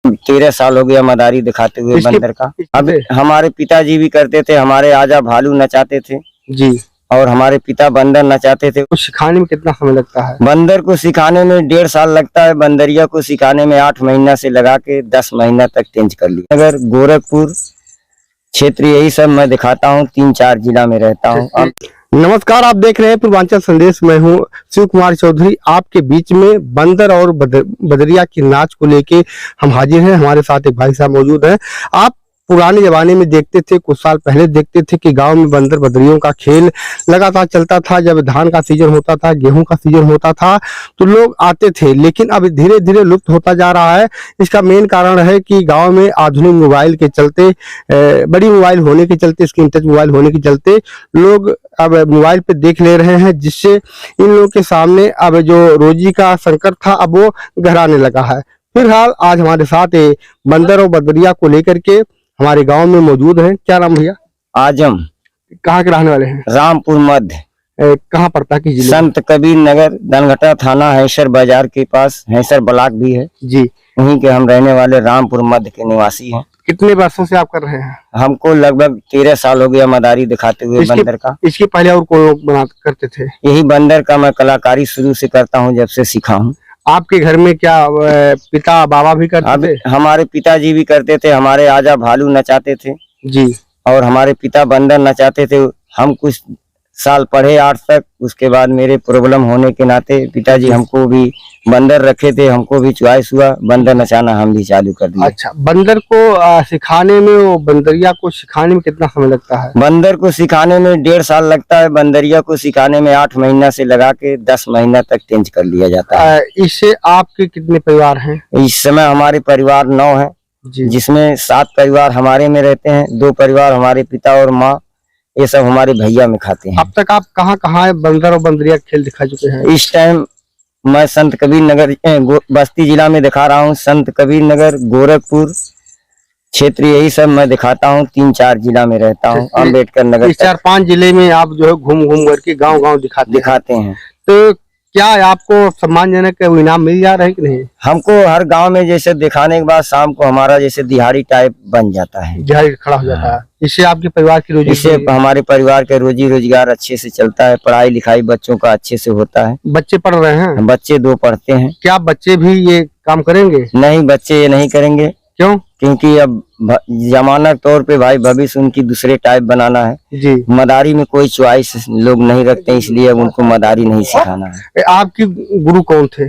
13 साल हो गया मदारी दिखाते हुए बंदर का। अब हमारे पिताजी भी करते थे, हमारे आजा भालू नचाते थे जी, और हमारे पिता बंदर नचाते थे। कुछ सिखाने में कितना समय लगता है? बंदर को सिखाने में 1.5 साल लगता है, बंदरिया को सिखाने में 8 महीना से लगा के 10 महीना तक चेंज कर लिया। अगर गोरखपुर क्षेत्र यही सब मैं दिखाता हूँ, 3-4 जिला में रहता हूँ। नमस्कार, आप देख रहे हैं पूर्वांचल संदेश। मैं हूं शिव कुमार चौधरी। आपके बीच में बंदर और बदरिया की नाच को लेके हम हाजिर हैं। हमारे साथ एक भाई साहब मौजूद हैं। आप पुराने जमाने में देखते थे, कुछ साल पहले देखते थे कि गांव में बंदर बदरियों का खेल लगातार चलता था। जब धान का सीजन होता था, गेहूं का सीजन होता था, तो लोग आते थे। लेकिन अब धीरे धीरे लुप्त होता जा रहा है। इसका मेन कारण है कि गांव में आधुनिक मोबाइल के चलते, बड़ी मोबाइल होने के चलते, स्क्रीन टच मोबाइल होने के चलते लोग अब मोबाइल पे देख ले रहे हैं, जिससे इन लोगों के सामने अब जो रोजी का संकट था, अब वो गहराने लगा है। फिलहाल आज हमारे साथ बंदर और बदरिया को लेकर के हमारे गांव में मौजूद हैं। क्या नाम भैया? आजम। कहाँ के रहने वाले हैं? रामपुर मध्य। कहाँ पड़ता है? जिले? संत कबीर नगर, दनघटा थाना, हैसर बाजार के पास, हैसर ब्लॉक भी है जी। वहीं के हम रहने वाले रामपुर मध्य के निवासी हैं। कितने वर्षों से आप कर रहे हैं? हमको लगभग 13 साल हो गया मदारी दिखाते हुए बंदर का। इसके पहले और कौन लोग बना करते थे? यही बंदर का मैं कलाकारी शुरू से करता हूँ, जब से सीखा हूँ। आपके घर में क्या पिता बाबा भी करते थे? हमारे पिताजी भी करते थे, हमारे आजा भालू नचाते थे जी, और हमारे पिता बंदर नचाते थे। हम कुछ साल पढ़े 8 तक, उसके बाद मेरे प्रॉब्लम होने के नाते पिताजी हमको भी बंदर रखे थे, हमको भी चॉइस हुआ, बंदर नचाना हम भी चालू कर दिया। अच्छा, बंदर को सिखाने में, वो बंदरिया को सिखाने में कितना समय लगता है? बंदर को सिखाने में 1.5 साल लगता है, बंदरिया को सिखाने में 8 महीना से लगा के 10 महीना तक चेंज कर लिया जाता है। इससे आपके कितने परिवार हैं? इस समय हमारे परिवार 9 है, जिसमें 7 परिवार हमारे में रहते हैं, 2 परिवार हमारे पिता और माँ, ये सब हमारे भैया में खाते हैं। अब तक आप कहाँ कहाँ बंदर और बंदरिया खेल दिखा चुके हैं? इस टाइम मैं संत कबीर नगर बस्ती जिला में दिखा रहा हूँ। संत कबीर नगर, गोरखपुर क्षेत्र यही सब मैं दिखाता हूँ, 3-4 जिला में रहता हूँ। अम्बेडकर नगर, 4-5 जिले में आप जो है घूम घूम करके गांव दिखाते हैं। तो क्या आपको सम्मानजनक इनाम मिल जा रहा है कि नहीं? हमको हर गांव में जैसे दिखाने के बाद शाम को हमारा जैसे दिहाड़ी टाइप बन जाता है, दिहाड़ी खड़ा हो जाता है। इससे आपके परिवार की रोजी, इससे हमारे परिवार के रोजी रोजगार अच्छे से चलता है, पढ़ाई लिखाई बच्चों का अच्छे से होता है। बच्चे पढ़ रहे हैं? बच्चे 2 पढ़ते हैं। क्या बच्चे भी ये काम करेंगे? नहीं, बच्चे ये नहीं करेंगे। क्यों? क्योंकि अब जमाना तौर पे भाई भविष्य उनकी दूसरे टाइप बनाना है जी। मदारी में कोई चॉइस लोग नहीं रखते, इसलिए अब उनको मदारी नहीं सिखाना है। आपके गुरु कौन थे?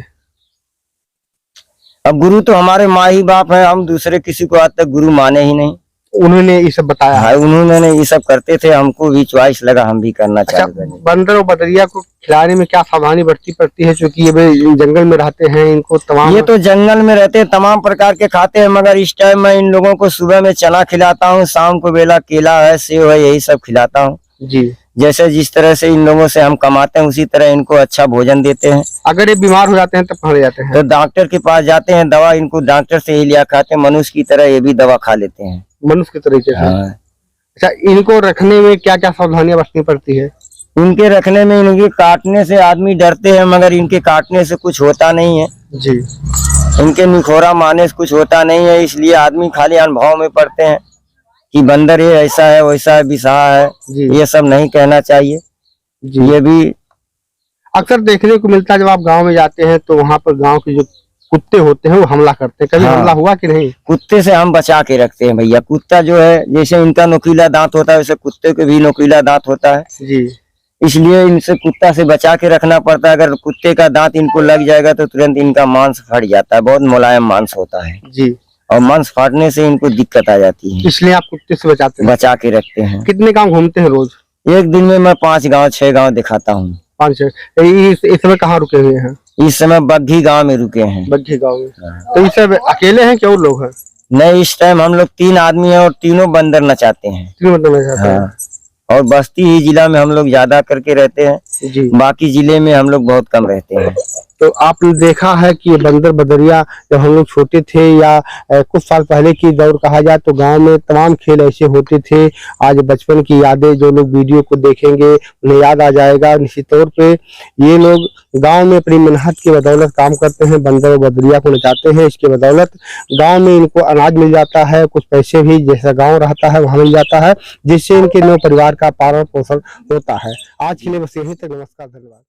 अब गुरु तो हमारे माँ ही बाप है, हम दूसरे किसी को आज तक गुरु माने ही नहीं। उन्होंने ये सब बताया है? उन्होंने ये सब करते थे, हमको भी चॉइस लगा, हम भी करना चालू करें। बंदर और बदरिया को खिलाने में क्या सावधानी बरतनी पड़ती है? क्योंकि ये जंगल में रहते हैं, इनको तमाम, ये तो जंगल में रहते हैं, तमाम प्रकार के खाते हैं, मगर इस टाइम मैं इन लोगों को सुबह में चना खिलाता हूँ, शाम को बेला केला है, सेव है, यही सब खिलाता हूँ जी। जैसे जिस तरह से इन लोगों से हम कमाते हैं, उसी तरह इनको अच्छा भोजन देते हैं। अगर ये बीमार हो जाते हैं तब कहाँ ले जाते हैं? तो डॉक्टर के पास जाते हैं, दवा इनको डॉक्टर से ही लिया खाते हैं, मनुष्य की तरह ये भी दवा खा लेते हैं, मनुष्य के तरीके से। हाँ। अच्छा, इनको रखने में क्या क्या सावधानियां बरतनी पड़ती है? इनके रखने में, इनके काटने से आदमी डरते हैं, मगर इनके काटने से कुछ होता नहीं है जी। इनके निखोरा मारने से कुछ होता नहीं है, इसलिए आदमी खाली अनुभव में पड़ते हैं कि बंदर ये ऐसा है, वैसा है, विषहा है, ये सब नहीं कहना चाहिए जी। ये भी अक्सर देखने को मिलता है, जब आप गांव में जाते हैं तो वहां पर गांव के जो कुत्ते होते हैं वो हमला करते हैं। कभी हमला हुआ कि नहीं? कुत्ते से हम बचा के रखते हैं भैया। कुत्ता जो है, जैसे इनका नुकीला दांत होता है, वैसे कुत्ते के भी नुकीला दांत होता है जी, इसलिए इनसे कुत्ता से बचा के रखना पड़ता है। अगर कुत्ते का दांत इनको लग जाएगा तो तुरंत इनका मांस फट जाता है, बहुत मुलायम मांस होता है जी, और मांस फाटने से इनको दिक्कत आ जाती है, इसलिए आप कुत्ते से बचा के रखते हैं। कितने गाँव घूमते हैं रोज? एक दिन में मैं 5 गाँव 6 गाँव दिखाता हूँ। 5-6। इस समय कहाँ रुके हुए हैं? इस समय बग्घी गांव में रुके हैं। बग्घी गांव में। तो इस सब अकेले हैं क्या और लोग हैं? नहीं, इस टाइम हम लोग 3 आदमी हैं और तीनों बंदर नचाते हैं। 3 बंदर नचाते हैं। और बस्ती ही जिला में हम लोग ज्यादा करके रहते हैं जी। बाकी जिले में हम लोग बहुत कम रहते हैं। तो आपने देखा है कि ये बंदर बदरिया जब हम लोग छोटे थे या कुछ साल पहले की दौर कहा जाए तो गांव में तमाम खेल ऐसे होते थे। आज बचपन की यादें जो लोग वीडियो को देखेंगे उन्हें याद आ जाएगा। निश्चित तौर पे ये लोग गांव में अपनी मेहनत की बदौलत काम करते हैं, बंदर और बदरिया को नचाते हैं। इसके बदौलत गांव में इनको अनाज मिल जाता है, कुछ पैसे भी जैसा गांव रहता है वहां मिल जाता है, जिससे इनके नौ परिवार का पालन पोषण होता है। आज के लिए बस यहीं तक। नमस्कार, धन्यवाद।